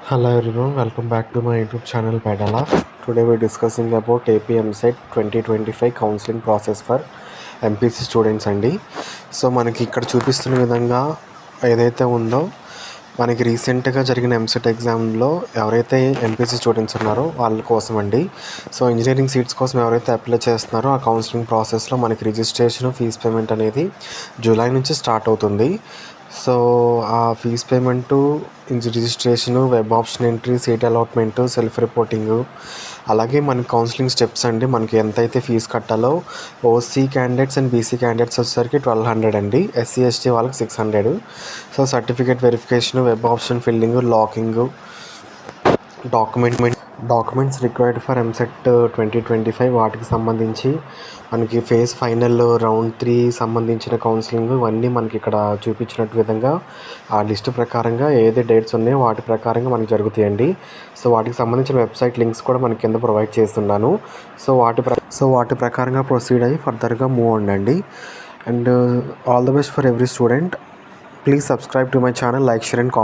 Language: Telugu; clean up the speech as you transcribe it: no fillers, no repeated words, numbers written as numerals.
Hello everyone, welcome back to my YouTube channel Pedala. Today we're discussing about APMSET 2025 counseling process for MPC students అండి. సో మనకి ఇక్కడ చూపిస్తున్న విధంగా ఏదైతే ఉందో మనకి రీసెంట్గా జరిగిన ఎంసెట్ ఎగ్జామ్లో ఎవరైతే ఎంపీసీ స్టూడెంట్స్ ఉన్నారో వాళ్ళ కోసం అండి. సో ఇంజనీరింగ్ సీట్స్ కోసం ఎవరైతే అప్లై చేస్తున్నారో ఆ కౌన్సిలింగ్ ప్రాసెస్లో మనకి రిజిస్ట్రేషన్ ఫీజ్ పేమెంట్ అనేది జూలై నుంచి స్టార్ట్ అవుతుంది. సో ఆ fee payment, registration, web option entry, seat allotment, self reporting, అలాగే మన కౌన్సిలింగ్ స్టెప్స్ అండి. మనకి ఎంతైతే ఫీజు కట్టాలో OC candidates and BC candidates వచ్చేసరికి 1200 అండి, ఎస్సీ ఎస్టీ వాళ్ళకి 600. So certificate verification, web option filling, locking, documents required for EAMCET 2025 వాటికి సంబంధించి మనకి ఫేజ్ ఫైనల్ రౌండ్ 3 సంబంధించిన కౌన్సిలింగ్ ఇవన్నీ మనకి ఇక్కడ చూపించినట్టు విధంగా ఆ లిస్ట్ ప్రకారంగా ఏది డేట్స్ ఉన్నాయో వాటి ప్రకారంగా మనకి జరుగుతాయండి. సో వాటికి సంబంధించిన వెబ్సైట్ లింక్స్ కూడా మనకి కింద ప్రొవైడ్ చేస్తున్నాను. సో వాటి ప్రకారంగా ప్రొసీడ్ అయ్యి ఫర్దర్గా మూవ్ అవ్వండి. And all the best for every student. Please subscribe to my channel, like, share and comment.